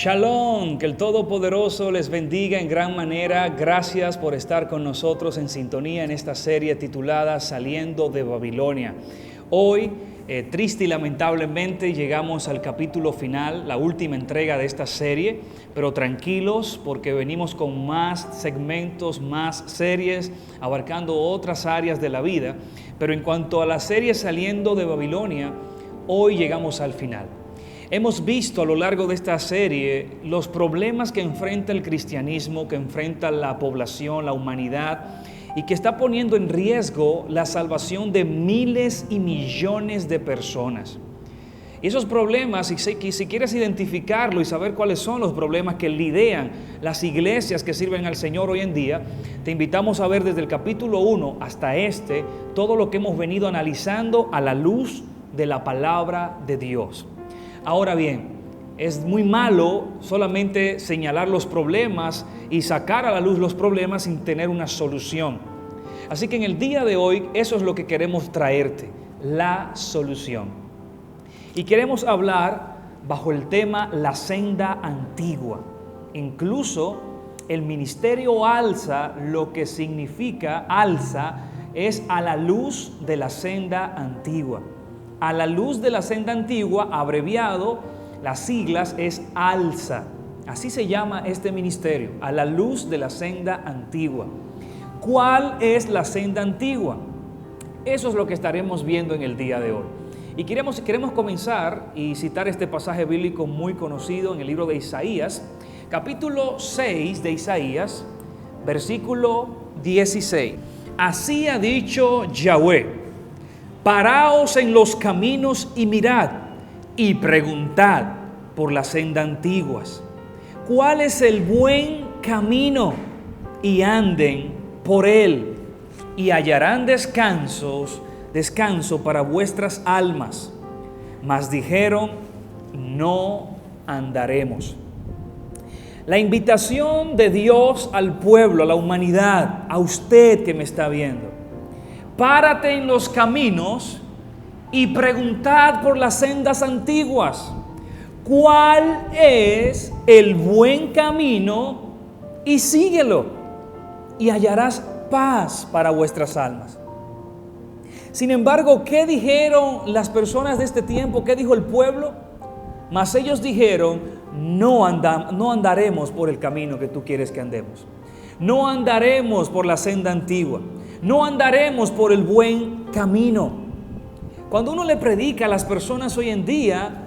Shalom, que el Todopoderoso les bendiga en gran manera. Gracias por estar con nosotros en sintonía en esta serie titulada Saliendo de Babilonia. Hoy, triste y lamentablemente, llegamos al capítulo final, la última entrega de esta serie, pero tranquilos porque venimos con más segmentos, más series, abarcando otras áreas de la vida. Pero en cuanto a la serie Saliendo de Babilonia, hoy llegamos al final. Hemos visto a lo largo de esta serie los problemas que enfrenta el cristianismo, que enfrenta la población, la humanidad, y que está poniendo en riesgo la salvación de miles y millones de personas. Y esos problemas, si quieres identificarlo y saber cuáles son los problemas que lidian las iglesias que sirven al Señor hoy en día, te invitamos a ver desde el capítulo 1 hasta todo lo que hemos venido analizando a la luz de la palabra de Dios. Ahora bien, es muy malo solamente señalar los problemas y sacar a la luz los problemas sin tener una solución. Así que en el día de hoy, eso es lo que queremos traerte, la solución. Y queremos hablar bajo el tema la senda antigua. Incluso el ministerio alza, lo que significa alza, es a la luz de la senda antigua. A la luz de la senda antigua, abreviado, las siglas es ALSA. Así se llama este ministerio, a la luz de la senda antigua. ¿Cuál es la senda antigua? Eso es lo que estaremos viendo en el día de hoy. Y queremos comenzar y citar este pasaje bíblico muy conocido en el libro de Isaías, capítulo 6 de Isaías, versículo 16. Así ha dicho Yahweh: paraos en los caminos y mirad, y preguntad por la senda antiguas. ¿Cuál es el buen camino? Y anden por él, y hallarán descanso para vuestras almas. Mas dijeron: no andaremos. La invitación de Dios al pueblo, a la humanidad, a usted que me está viendo: párate en los caminos y preguntad por las sendas antiguas. ¿Cuál es el buen camino? Y síguelo, y hallarás paz para vuestras almas. Sin embargo, ¿qué dijeron las personas de este tiempo? ¿Qué dijo el pueblo? Mas ellos dijeron: no andaremos por el camino que tú quieres que andemos. No andaremos por la senda antigua. No andaremos por el buen camino. Cuando uno le predica a las personas hoy en día,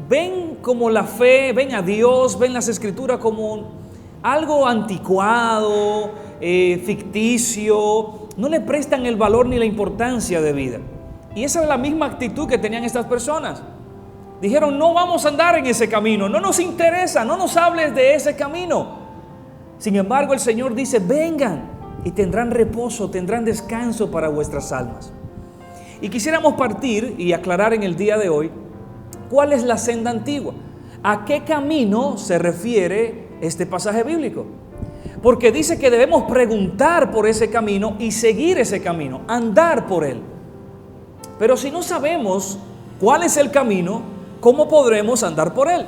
ven como la fe, ven a Dios, ven las escrituras como algo anticuado, ficticio. No le prestan el valor ni la importancia de vida. Y esa es la misma actitud que tenían estas personas. Dijeron: no vamos a andar en ese camino, no nos interesa, no nos hables de ese camino. Sin embargo, el Señor dice: vengan y tendrán reposo, tendrán descanso para vuestras almas. Y quisiéramos partir y aclarar en el día de hoy cuál es la senda antigua. ¿A qué camino se refiere este pasaje bíblico? Porque dice que debemos preguntar por ese camino y seguir ese camino, andar por él. Pero si no sabemos cuál es el camino, ¿cómo podremos andar por él?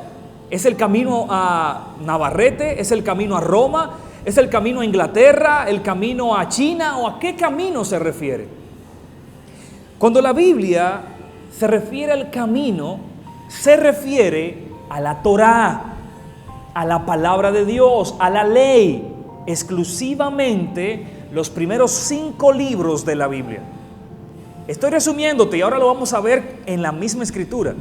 ¿Es el camino a Navarrete? ¿Es el camino a Roma? ¿Es el camino a Inglaterra? ¿El camino a China? ¿O a qué camino se refiere? Cuando la Biblia se refiere al camino, se refiere a la Torá, a la palabra de Dios, a la ley, exclusivamente los primeros 5 libros de la Biblia. Estoy resumiéndote y ahora lo vamos a ver en la misma escritura.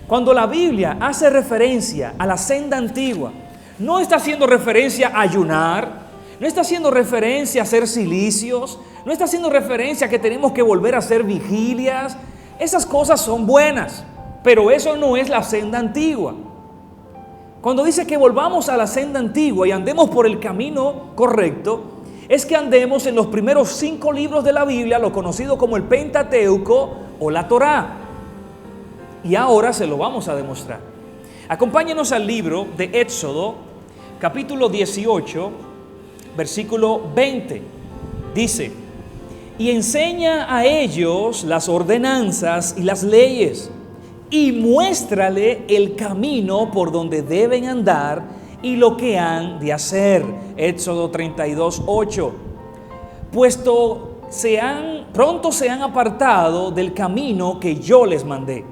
Cuando la Biblia hace referencia a la senda antigua, no está haciendo referencia a ayunar, no está haciendo referencia a hacer cilicios, no está haciendo referencia a que tenemos que volver a hacer vigilias. Esas cosas son buenas, pero eso no es la senda antigua. Cuando dice que volvamos a la senda antigua y andemos por el camino correcto, es que andemos en los primeros 5 libros de la Biblia, lo conocido como el Pentateuco o la Torá. Y ahora se lo vamos a demostrar. Acompáñenos al libro de Éxodo, capítulo 18, versículo 20. Dice: y enseña a ellos las ordenanzas y las leyes, y muéstrale el camino por donde deben andar y lo que han de hacer. Éxodo 32:8. Pronto se han apartado del camino que yo les mandé.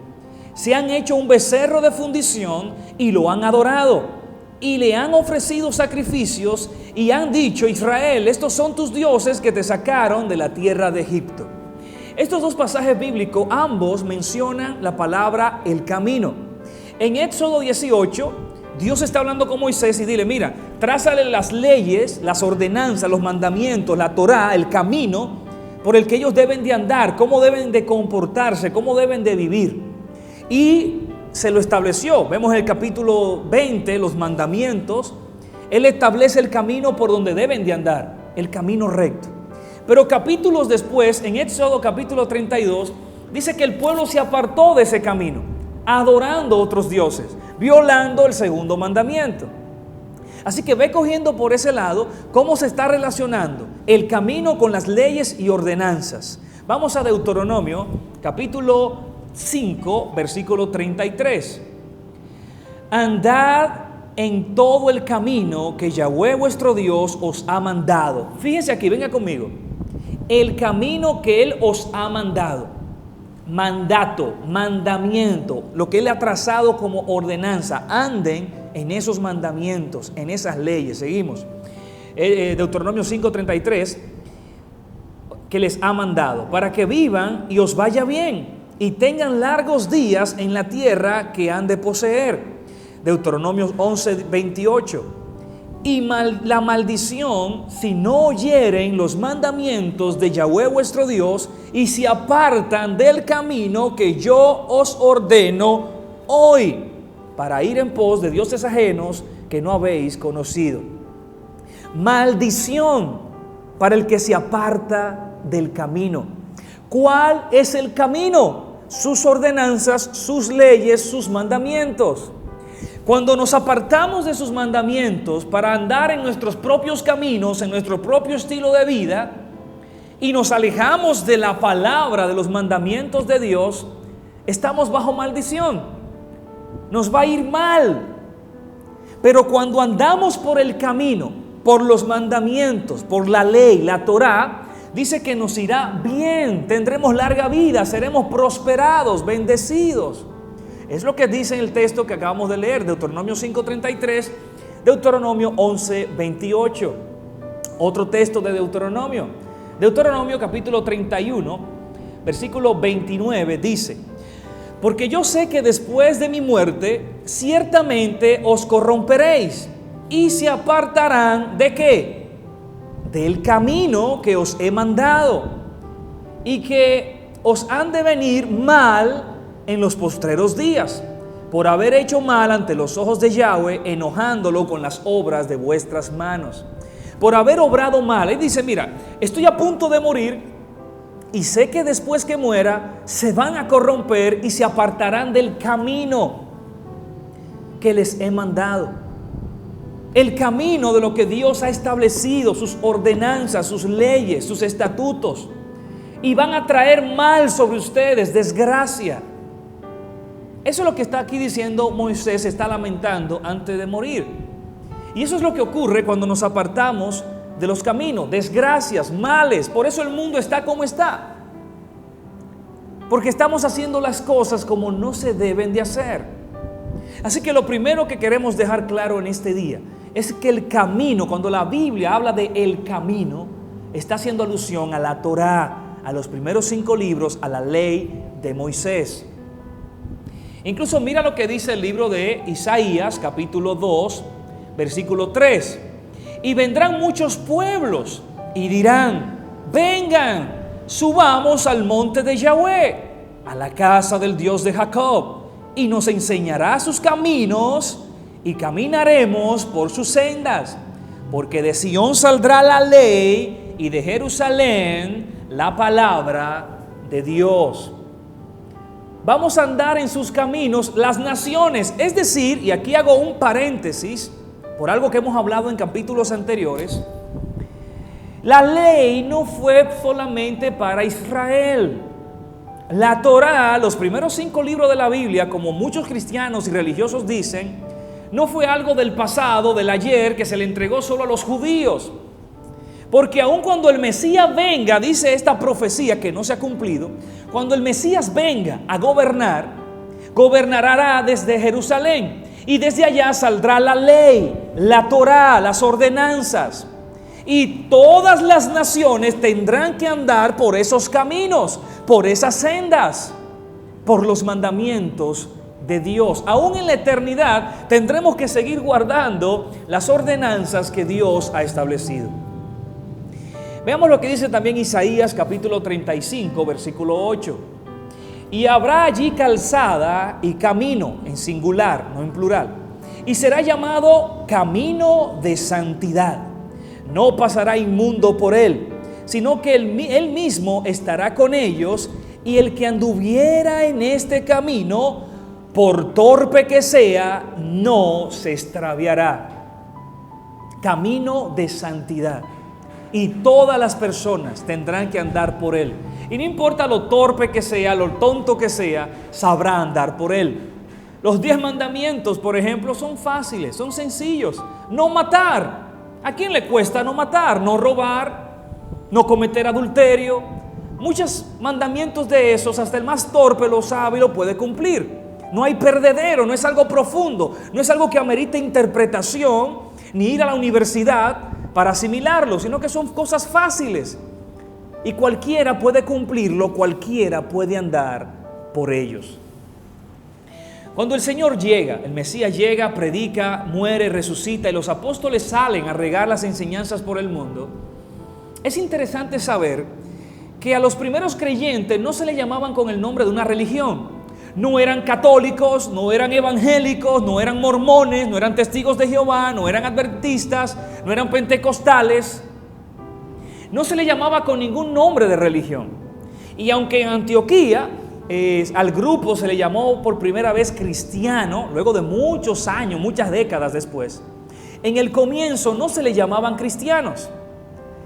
Se han hecho un becerro de fundición y lo han adorado. Y le han ofrecido sacrificios y han dicho: Israel, estos son tus dioses que te sacaron de la tierra de Egipto. Estos dos pasajes bíblicos, ambos mencionan la palabra el camino. En Éxodo 18, Dios está hablando con Moisés y dile: mira, trázale las leyes, las ordenanzas, los mandamientos, la Torá, el camino por el que ellos deben de andar, cómo deben de comportarse, cómo deben de vivir. Y se lo estableció. Vemos en el capítulo 20 los mandamientos. Él establece el camino por donde deben de andar, el camino recto. Pero capítulos después, en Éxodo capítulo 32, dice que el pueblo se apartó de ese camino, adorando otros dioses, violando el segundo mandamiento. Así que ve cogiendo por ese lado cómo se está relacionando el camino con las leyes y ordenanzas. Vamos a Deuteronomio capítulo 5, versículo 33. Andad en todo el camino que Yahweh vuestro Dios os ha mandado. Fíjense aquí, venga conmigo. El camino que Él os ha mandado. Mandato, mandamiento, lo que Él ha trazado como ordenanza. Anden en esos mandamientos, en esas leyes. Seguimos. Deuteronomio 5:33, que les ha mandado, para que vivan y os vaya bien, y tengan largos días en la tierra que han de poseer. Deuteronomio 11:28. Y la maldición si no oyeren los mandamientos de Yahweh vuestro Dios y se apartan del camino que yo os ordeno hoy, para ir en pos de dioses ajenos que no habéis conocido. Maldición para el que se aparta del camino. ¿Cuál es el camino? Sus ordenanzas, sus leyes, sus mandamientos. Cuando nos apartamos de sus mandamientos para andar en nuestros propios caminos, en nuestro propio estilo de vida, y nos alejamos de la palabra, de los mandamientos de Dios, estamos bajo maldición. Nos va a ir mal. Pero cuando andamos por el camino, por los mandamientos, por la ley, la Torá, dice que nos irá bien, tendremos larga vida, seremos prosperados, bendecidos. Es lo que dice en el texto que acabamos de leer, Deuteronomio 5:33, Deuteronomio 11:28. Otro texto de Deuteronomio. Deuteronomio capítulo 31, versículo 29 dice: porque yo sé que después de mi muerte, ciertamente os corromperéis y se apartarán ¿de qué? Del camino que os he mandado, y que os han de venir mal en los postreros días, por haber hecho mal ante los ojos de Yahweh, enojándolo con las obras de vuestras manos. Por haber obrado mal. Él dice: mira, estoy a punto de morir y sé que después que muera se van a corromper y se apartarán del camino que les he mandado. El camino de lo que Dios ha establecido, sus ordenanzas, sus leyes, sus estatutos. Y van a traer mal sobre ustedes, desgracia. Eso es lo que está aquí diciendo Moisés, se está lamentando antes de morir. Y eso es lo que ocurre cuando nos apartamos de los caminos, desgracias, males. Por eso el mundo está como está. Porque estamos haciendo las cosas como no se deben de hacer. Así que lo primero que queremos dejar claro en este día es que el camino, cuando la Biblia habla de el camino, está haciendo alusión a la Torá, a los primeros 5 libros, a la ley de Moisés. Incluso mira lo que dice el libro de Isaías, capítulo 2, versículo 3. Y vendrán muchos pueblos y dirán: vengan, subamos al monte de Yahweh, a la casa del Dios de Jacob, y nos enseñará sus caminos y caminaremos por sus sendas. Porque de Sión saldrá la ley y de Jerusalén la palabra de Dios. Vamos a andar en sus caminos las naciones. Es decir, y aquí hago un paréntesis por algo que hemos hablado en capítulos anteriores, la ley no fue solamente para Israel. La Torá, los primeros 5 libros de la Biblia, como muchos cristianos y religiosos dicen, no fue algo del pasado, del ayer, que se le entregó solo a los judíos. Porque aun cuando el Mesías venga, dice esta profecía que no se ha cumplido, cuando el Mesías venga a gobernar, gobernará desde Jerusalén. Y desde allá saldrá la ley, la Torá, las ordenanzas. Y todas las naciones tendrán que andar por esos caminos, por esas sendas, por los mandamientos de Dios. Aún en la eternidad tendremos que seguir guardando las ordenanzas que Dios ha establecido. Veamos lo que dice también Isaías capítulo 35, versículo 8. Y habrá allí calzada y camino, en singular, no en plural, y será llamado camino de santidad. No pasará inmundo por él, sino que él mismo estará con ellos, y el que anduviera en este camino, por torpe que sea, no se extraviará. Camino de santidad. Y todas las personas tendrán que andar por él. Y no importa lo torpe que sea, lo tonto que sea, sabrá andar por él. Los 10 mandamientos, por ejemplo, son fáciles, son sencillos. No matar. ¿A quién le cuesta no matar? No robar, no cometer adulterio. Muchos mandamientos de esos, hasta el más torpe lo sabe y lo puede cumplir. No hay perdedero, no es algo profundo, no es algo que amerite interpretación, ni ir a la universidad para asimilarlo, sino que son cosas fáciles. Y cualquiera puede cumplirlo, cualquiera puede andar por ellos. Cuando el Señor llega, el Mesías llega, predica, muere, resucita y los apóstoles salen a regar las enseñanzas por el mundo, es interesante saber que a los primeros creyentes no se le llamaban con el nombre de una religión. No eran católicos, no eran evangélicos, no eran mormones, no eran testigos de Jehová, no eran adventistas, no eran pentecostales. No se le llamaba con ningún nombre de religión. Y aunque en Antioquía al grupo se le llamó por primera vez cristiano, luego de muchos años, muchas décadas después, en el comienzo no se le llamaban cristianos.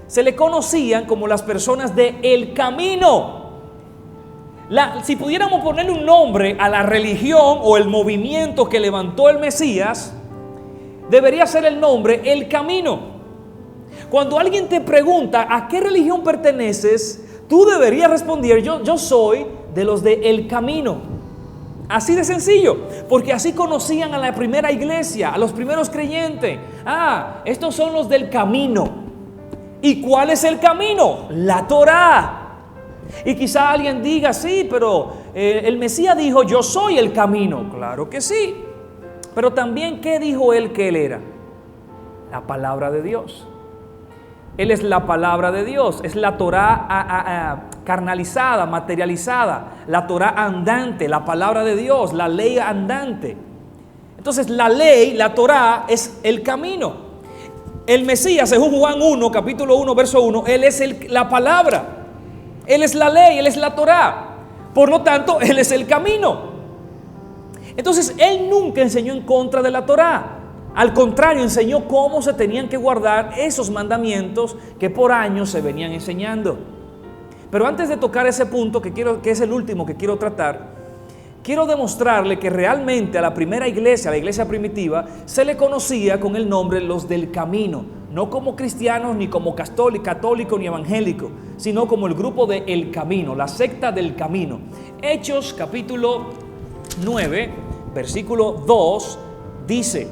Se le conocían como las personas de el camino. Si pudiéramos ponerle un nombre a la religión o el movimiento que levantó el Mesías, debería ser el nombre el camino. Cuando alguien te pregunta a qué religión perteneces, tú deberías responder: yo soy de los de el camino. Así de sencillo, porque así conocían a la primera iglesia, a los primeros creyentes. Estos son los del camino. ¿Y cuál es el camino? La Torá. Y quizá alguien diga: sí, pero el Mesías dijo: yo soy el camino. Claro que sí, pero también, ¿qué dijo él que él era? La palabra de Dios. Él es la palabra de Dios, es la Torá carnalizada, materializada, la Torá andante, la palabra de Dios, la ley andante. Entonces la ley, la Torá, es el camino. El Mesías, según Juan 1, capítulo 1, verso 1, Él es la palabra, Él es la ley, Él es la Torá. Por lo tanto, Él es el camino. Entonces, Él nunca enseñó en contra de la Torá. Al contrario, enseñó cómo se tenían que guardar esos mandamientos que por años se venían enseñando. Pero antes de tocar ese punto, que es el último que quiero tratar, quiero demostrarle que realmente a la primera iglesia, a la iglesia primitiva, se le conocía con el nombre los del camino. No como cristianos, ni como católico, ni evangélico, sino como el grupo de El Camino, la secta del camino. Hechos capítulo 9, versículo 2, dice: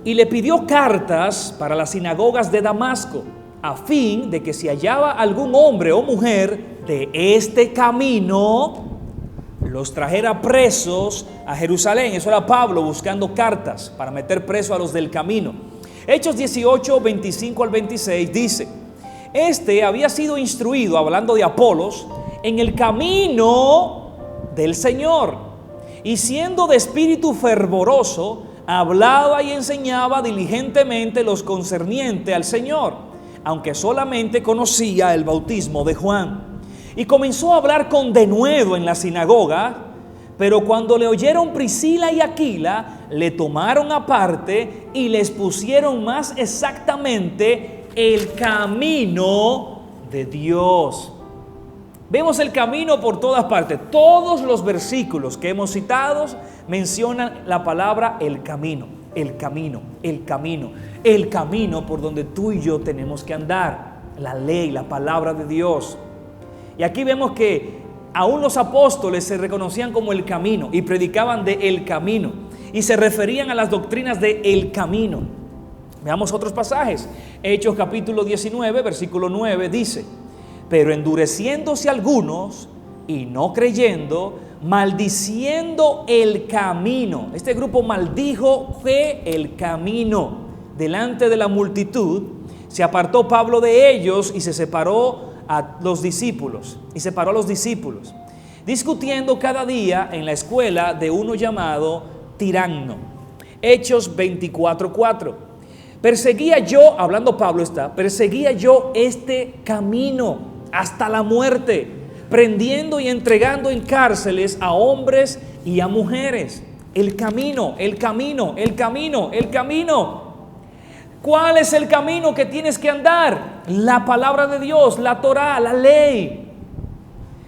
y le pidió cartas para las sinagogas de Damasco, a fin de que si hallaba algún hombre o mujer de este camino, los trajera presos a Jerusalén. Eso era Pablo buscando cartas para meter preso a los del camino. Hechos 18, 25 al 26 dice: este había sido instruido, hablando de Apolos, en el camino del Señor, y siendo de espíritu fervoroso, hablaba y enseñaba diligentemente los concernientes al Señor, aunque solamente conocía el bautismo de Juan. Y comenzó a hablar con denuedo en la sinagoga, pero cuando le oyeron Priscila y Aquila, le tomaron aparte y les pusieron más exactamente el camino de Dios. Vemos el camino por todas partes. Todos los versículos que hemos citado mencionan la palabra el camino, el camino, el camino, el camino por donde tú y yo tenemos que andar. La ley, la palabra de Dios. Y aquí vemos que aún los apóstoles se reconocían como el camino y predicaban de el camino y se referían a las doctrinas de el camino. Veamos otros pasajes. Hechos capítulo 19, versículo 9 dice: pero endureciéndose algunos y no creyendo, maldiciendo el camino. Este grupo maldijo el camino delante de la multitud. Se apartó Pablo de ellos y se separó a los discípulos. Discutiendo cada día en la escuela de uno llamado Tiranno. Hechos 24:4. Perseguía yo, hablando Pablo perseguía yo este camino hasta la muerte, prendiendo y entregando en cárceles a hombres y a mujeres. El camino, el camino, el camino, el camino. ¿Cuál es el camino que tienes que andar? La palabra de Dios, la Torá, la ley.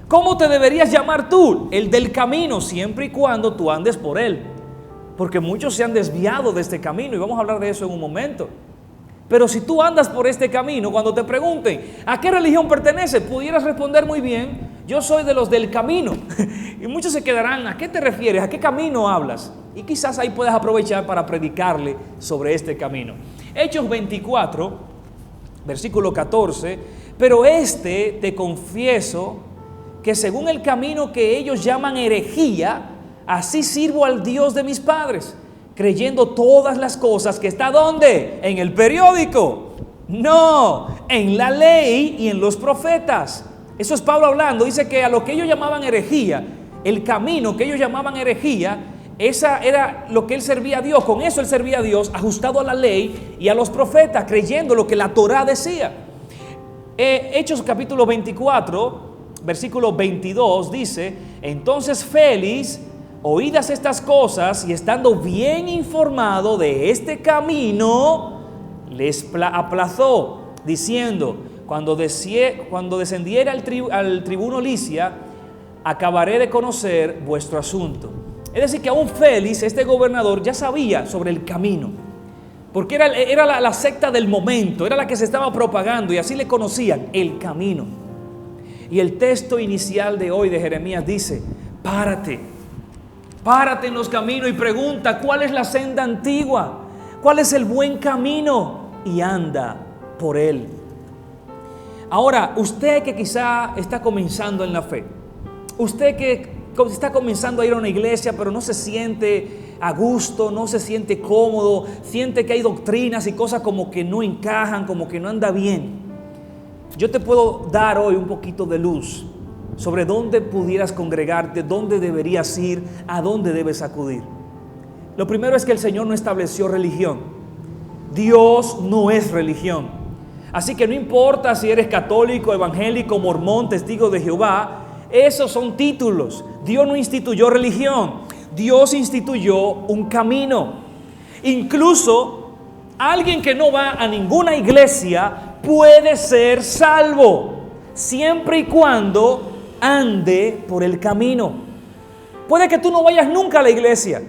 ¿Cómo te deberías llamar tú? El del camino, siempre y cuando tú andes por él. Porque muchos se han desviado de este camino y vamos a hablar de eso en un momento. Pero si tú andas por este camino, cuando te pregunten ¿a qué religión perteneces?, pudieras responder muy bien: yo soy de los del camino. Y muchos se quedarán: ¿a qué te refieres? ¿A qué camino hablas? Y quizás ahí puedas aprovechar para predicarle sobre este camino. Hechos 24, versículo 14: pero te confieso que según el camino que ellos llaman herejía, así sirvo al Dios de mis padres, creyendo todas las cosas que está ¿dónde? En el periódico. No, en la ley y en los profetas. Eso es Pablo hablando. Dice que a lo que ellos llamaban herejía, el camino que ellos llamaban herejía, esa era lo que él servía a Dios. Con eso él servía a Dios, ajustado a la ley y a los profetas, creyendo lo que la Torá decía. Hechos capítulo 24, versículo 22 dice: entonces Félix, oídas estas cosas y estando bien informado de este camino, les aplazó, diciendo: cuando descendiera al tribuno Licia, acabaré de conocer vuestro asunto. Es decir, que aún Félix, este gobernador, ya sabía sobre el camino, porque era la secta del momento, era la que se estaba propagando y así le conocían, el camino. Y el texto inicial de hoy de Jeremías dice: párate en los caminos y pregunta cuál es la senda antigua, cuál es el buen camino, y anda por él. Ahora, usted que quizá está comenzando en la fe, usted que está comenzando a ir a una iglesia pero no se siente a gusto, no se siente cómodo, siente que hay doctrinas y cosas como que no encajan, como que no anda bien, yo te puedo dar hoy un poquito de luz sobre dónde pudieras congregarte, dónde deberías ir, a dónde debes acudir. Lo primero es que el Señor no estableció religión. Dios no es religión. Así que no importa si eres católico, evangélico, mormón, testigo de Jehová, esos son títulos. Dios no instituyó religión. Dios instituyó un camino. Incluso alguien que no va a ninguna iglesia puede ser salvo, siempre y cuando ande por el camino. Puede que tú no vayas nunca a la iglesia,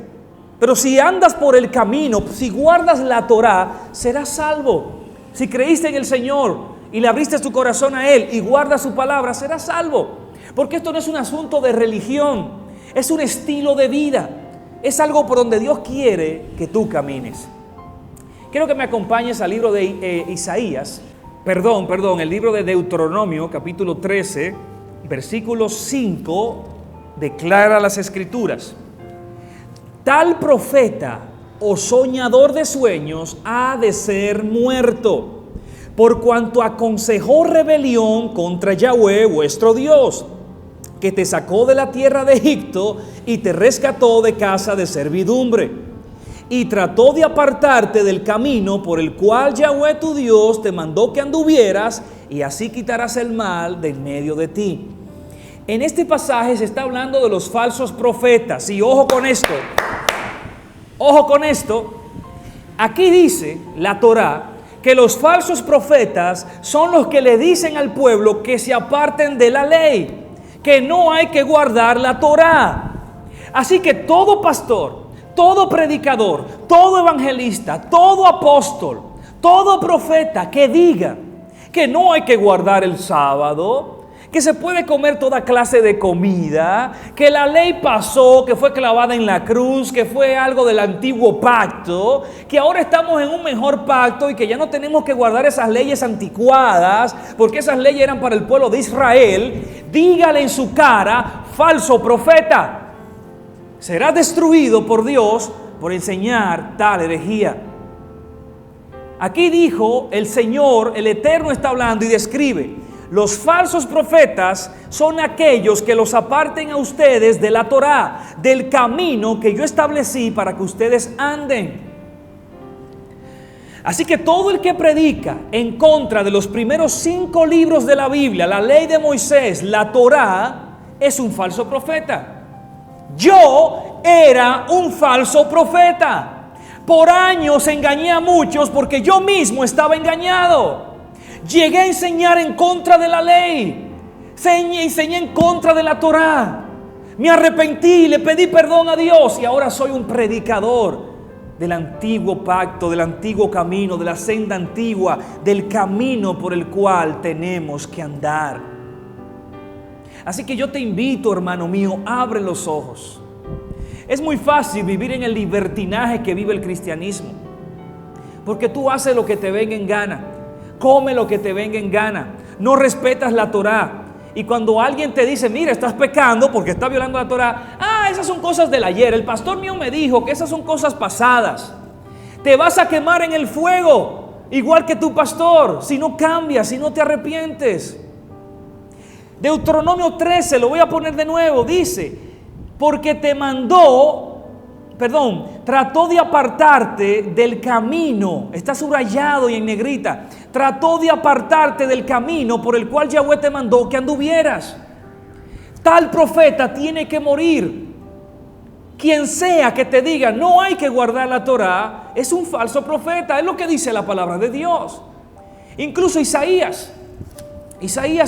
pero si andas por el camino, si guardas la Torá, serás salvo. Si creíste en el Señor y le abriste tu corazón a Él y guardas su palabra, serás salvo. Porque esto no es un asunto de religión, es un estilo de vida, es algo por donde Dios quiere que tú camines. Quiero que me acompañes al libro de el libro de Deuteronomio, capítulo 13, versículo 5, declara las Escrituras: tal profeta o soñador de sueños ha de ser muerto, por cuanto aconsejó rebelión contra Yahweh vuestro Dios, que te sacó de la tierra de Egipto y te rescató de casa de servidumbre, y trató de apartarte del camino por el cual Yahweh tu Dios te mandó que anduvieras, y así quitarás el mal de en medio de ti. En este pasaje se está hablando de los falsos profetas. Y ojo con esto, aquí dice la Torá que los falsos profetas son los que le dicen al pueblo que se aparten de la ley, que no hay que guardar la Torá. Así que todo pastor, todo predicador, todo evangelista, todo apóstol, todo profeta que diga que no hay que guardar el sábado, que se puede comer toda clase de comida, que la ley pasó, que fue clavada en la cruz, que fue algo del antiguo pacto, que ahora estamos en un mejor pacto y que ya no tenemos que guardar esas leyes anticuadas, porque esas leyes eran para el pueblo de Israel. Dígale en su cara: falso profeta, será destruido por Dios por enseñar tal herejía. Aquí dijo el Señor, el Eterno está hablando y describe: los falsos profetas son aquellos que los aparten a ustedes de la Torá, del camino que yo establecí para que ustedes anden. Así que todo el que predica en contra de los primeros 5 libros de la Biblia, la ley de Moisés, la Torá, es un falso profeta. Yo era un falso profeta. Por años engañé a muchos porque yo mismo estaba engañado. Llegué a enseñar en contra de la ley, enseñé en contra de la Torá. Me arrepentí, le pedí perdón a Dios y ahora soy un predicador del antiguo pacto, del antiguo camino, de la senda antigua, del camino por el cual tenemos que andar. Así que yo te invito, hermano mío, abre los ojos. Es muy fácil vivir en el libertinaje que vive el cristianismo, porque tú haces lo que te venga en gana. Come lo que te venga en gana. No respetas la Torá. Y cuando alguien te dice: mira, estás pecando porque estás violando la Torá. Esas son cosas del ayer. El pastor mío me dijo que esas son cosas pasadas. Te vas a quemar en el fuego, igual que tu pastor, si no cambias, si no te arrepientes. Deuteronomio 13, lo voy a poner de nuevo, dice: porque trató de apartarte del camino. Está subrayado y en negrita. Trató de apartarte del camino por el cual Yahweh te mandó que anduvieras. Tal profeta tiene que morir. Quien sea que te diga no hay que guardar la Torá es un falso profeta. Es lo que dice la palabra de Dios. Incluso Isaías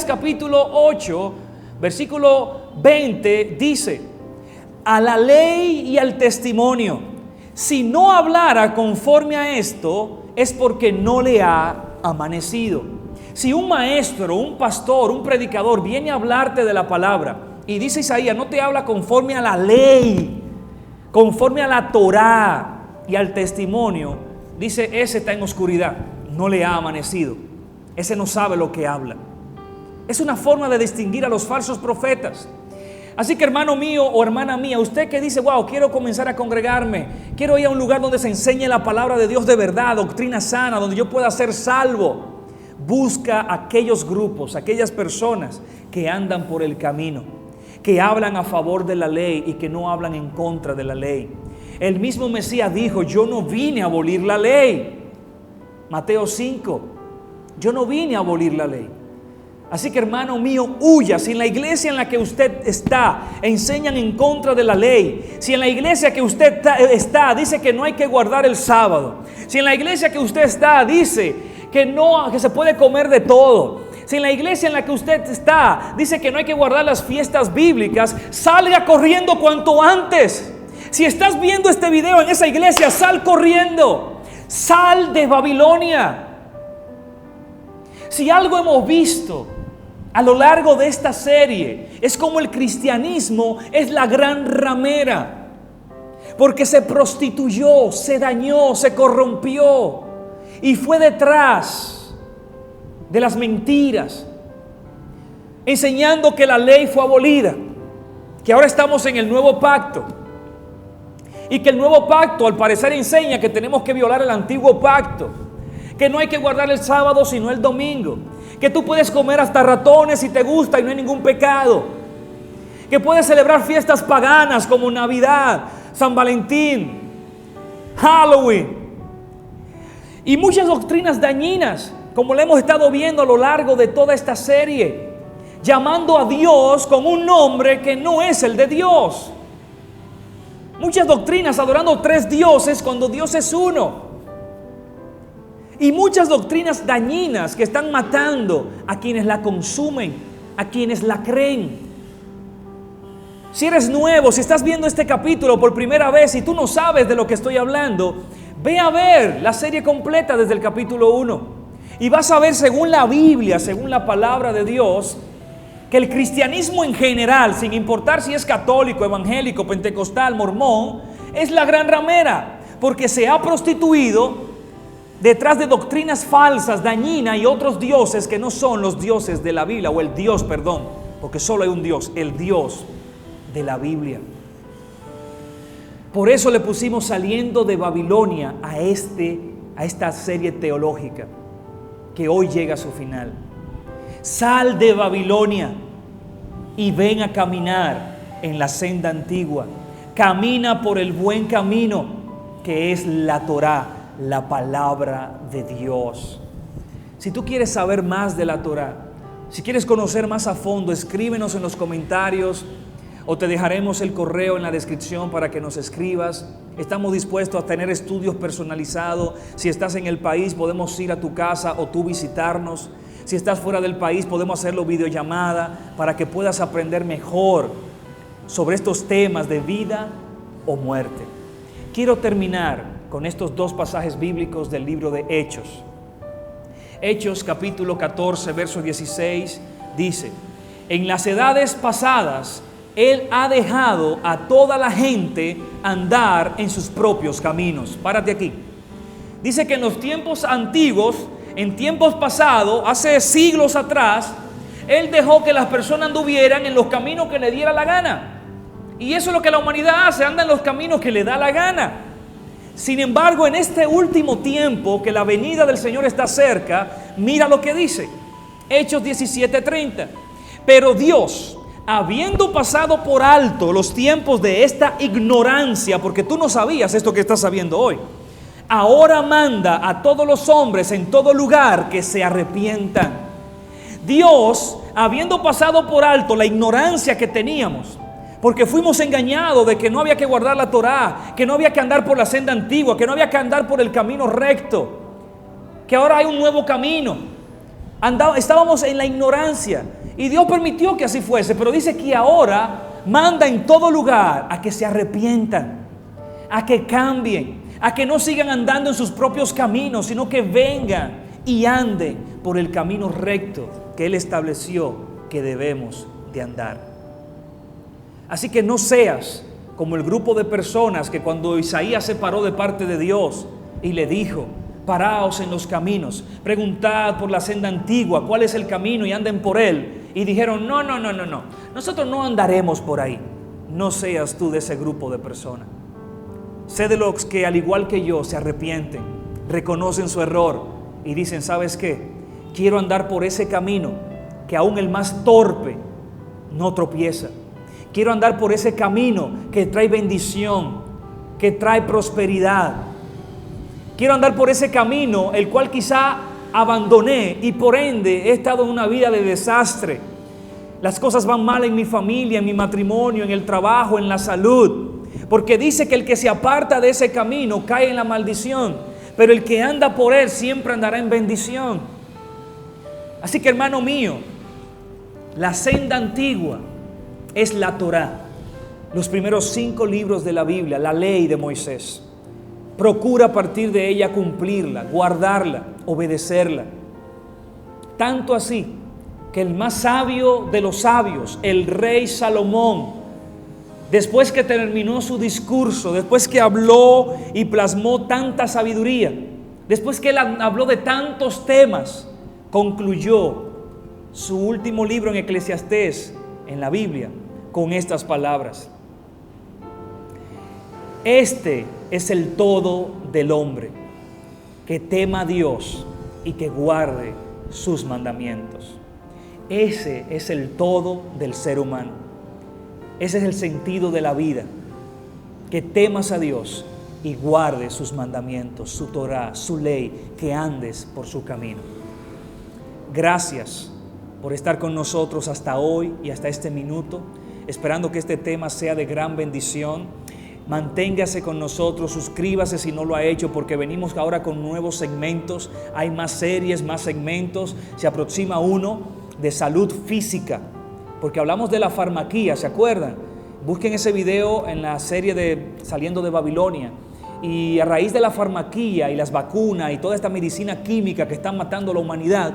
capítulo 8 versículo 20 dice: a la ley y al testimonio, si no hablara conforme a esto, es porque no le ha amanecido. Si un maestro, un pastor, un predicador viene a hablarte de la palabra y dice Isaías, no te habla conforme a la ley, conforme a la Torá y al testimonio, dice: ese está en oscuridad, no le ha amanecido, ese no sabe lo que habla. Es una forma de distinguir a los falsos profetas. Así que, hermano mío o hermana mía, usted que dice: wow, quiero comenzar a congregarme, quiero ir a un lugar donde se enseñe la palabra de Dios de verdad, doctrina sana, donde yo pueda ser salvo. Busca aquellos grupos, aquellas personas que andan por el camino, que hablan a favor de la ley y que no hablan en contra de la ley. El mismo Mesías dijo: yo no vine a abolir la ley. Mateo 5, yo no vine a abolir la ley. Así que, hermano mío, huya. Si en la iglesia en la que usted está enseñan en contra de la ley, si en la iglesia que usted está dice que no hay que guardar el sábado, si en la iglesia que usted está dice que se puede comer de todo, si en la iglesia en la que usted está dice que no hay que guardar las fiestas bíblicas, salga corriendo cuanto antes. Si estás viendo este video en esa iglesia, sal corriendo, sal de Babilonia. Si algo hemos visto a lo largo de esta serie es como el cristianismo es la gran ramera, porque se prostituyó, se dañó, se corrompió y fue detrás de las mentiras, enseñando que la ley fue abolida, que ahora estamos en el nuevo pacto y que el nuevo pacto al parecer enseña que tenemos que violar el antiguo pacto, que no hay que guardar el sábado sino el domingo, que tú puedes comer hasta ratones si te gusta y no hay ningún pecado, que puedes celebrar fiestas paganas como Navidad, San Valentín, Halloween y muchas doctrinas dañinas, como lo hemos estado viendo a lo largo de toda esta serie, llamando a Dios con un nombre que no es el de Dios. Muchas doctrinas adorando 3 dioses cuando Dios es uno. Y muchas doctrinas dañinas que están matando a quienes la consumen, a quienes la creen. Si eres nuevo, si estás viendo este capítulo por primera vez y tú no sabes de lo que estoy hablando, ve a ver la serie completa desde el capítulo 1 y vas a ver, según la Biblia, según la palabra de Dios, que el cristianismo en general, sin importar si es católico, evangélico, pentecostal, mormón, es la gran ramera, porque se ha prostituido detrás de doctrinas falsas, dañinas y otros dioses que no son los dioses de la Biblia, o el Dios, perdón, porque solo hay un Dios, el Dios de la Biblia. Por eso le pusimos Saliendo de Babilonia a esta serie teológica que hoy llega a su final. Sal de Babilonia y ven a caminar en la senda antigua. Camina por el buen camino que es la Torá, la palabra de Dios. Si tú quieres saber más de la Torá, si quieres conocer más a fondo, escríbenos en los comentarios o te dejaremos el correo en la descripción para que nos escribas. Estamos dispuestos a tener estudios personalizados. Si estás en el país, podemos ir a tu casa o tú visitarnos. Si estás fuera del país, podemos hacerlo videollamada para que puedas aprender mejor sobre estos temas de vida o muerte. Quiero terminar con estos dos pasajes bíblicos del libro de Hechos. Hechos capítulo 14, verso 16 dice: en las edades pasadas Él ha dejado a toda la gente andar en sus propios caminos. Párate aquí. Dice que en los tiempos antiguos, en tiempos pasados, hace siglos atrás, Él dejó que las personas anduvieran en los caminos que le diera la gana. Y eso es lo que la humanidad hace, anda en los caminos que le da la gana. Sin embargo, en este último tiempo, que la venida del Señor está cerca, mira lo que dice. Hechos 17:30. Pero Dios, habiendo pasado por alto los tiempos de esta ignorancia, porque tú no sabías esto que estás sabiendo hoy, ahora manda a todos los hombres en todo lugar que se arrepientan. Dios, habiendo pasado por alto la ignorancia que teníamos, porque fuimos engañados de que no había que guardar la Torá, que no había que andar por la senda antigua, que no había que andar por el camino recto, que ahora hay un nuevo camino. Estábamos en la ignorancia y Dios permitió que así fuese, pero dice que ahora manda en todo lugar a que se arrepientan, a que cambien, a que no sigan andando en sus propios caminos, sino que vengan y anden por el camino recto que Él estableció que debemos de andar. Así que no seas como el grupo de personas que cuando Isaías se paró de parte de Dios y le dijo: paraos en los caminos, preguntad por la senda antigua cuál es el camino y anden por él, y dijeron: no, nosotros no andaremos por ahí. No seas tú de ese grupo de personas. Sé de los que, al igual que yo, se arrepienten, reconocen su error y dicen: ¿sabes qué? Quiero andar por ese camino que aún el más torpe no tropieza. Quiero andar por ese camino que trae bendición, que trae prosperidad. Quiero andar por ese camino el cual quizá abandoné y por ende he estado en una vida de desastre. Las cosas van mal en mi familia, en mi matrimonio, en el trabajo, en la salud. Porque dice que el que se aparta de ese camino cae en la maldición, pero el que anda por él siempre andará en bendición. Así que, hermano mío, la senda antigua es la Torá, los primeros 5 libros de la Biblia, la ley de Moisés. Procura a partir de ella cumplirla, guardarla, obedecerla. Tanto así que el más sabio de los sabios, el rey Salomón, después que terminó su discurso, después que habló y plasmó tanta sabiduría, después que él habló de tantos temas, concluyó su último libro en Eclesiastés, en la Biblia, con estas palabras: este es el todo del hombre, que tema a Dios y que guarde sus mandamientos. Ese es el todo del ser humano. Ese es el sentido de la vida, que temas a Dios y guardes sus mandamientos, su Torá, su ley, que andes por su camino. Gracias por estar con nosotros hasta hoy y hasta este minuto, esperando que este tema sea de gran bendición. Manténgase con nosotros, suscríbase si no lo ha hecho, porque venimos ahora con nuevos segmentos. Hay más series, más segmentos. Se aproxima uno de salud física, porque hablamos de la farmaquía, ¿se acuerdan? Busquen ese video en la serie de Saliendo de Babilonia. Y a raíz de la farmaquía y las vacunas y toda esta medicina química que están matando a la humanidad,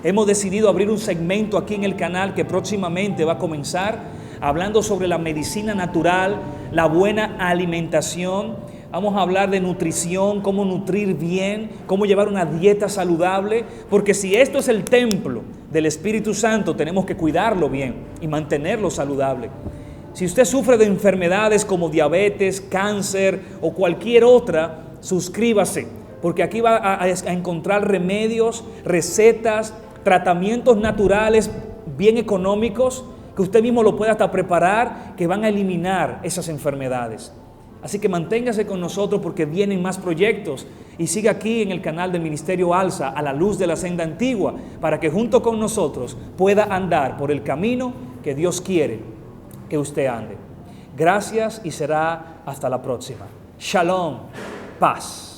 hemos decidido abrir un segmento aquí en el canal que próximamente va a comenzar, hablando sobre la medicina natural, la buena alimentación. Vamos a hablar de nutrición, cómo nutrir bien, cómo llevar una dieta saludable, porque si esto es el templo del Espíritu Santo, tenemos que cuidarlo bien y mantenerlo saludable. Si usted sufre de enfermedades como diabetes, cáncer o cualquier otra, suscríbase, porque aquí va a encontrar remedios, recetas, tratamientos naturales bien económicos, que usted mismo lo pueda hasta preparar, que van a eliminar esas enfermedades. Así que manténgase con nosotros porque vienen más proyectos y siga aquí en el canal del Ministerio Alza, a la luz de la senda antigua, para que junto con nosotros pueda andar por el camino que Dios quiere que usted ande. Gracias y será hasta la próxima. Shalom, paz.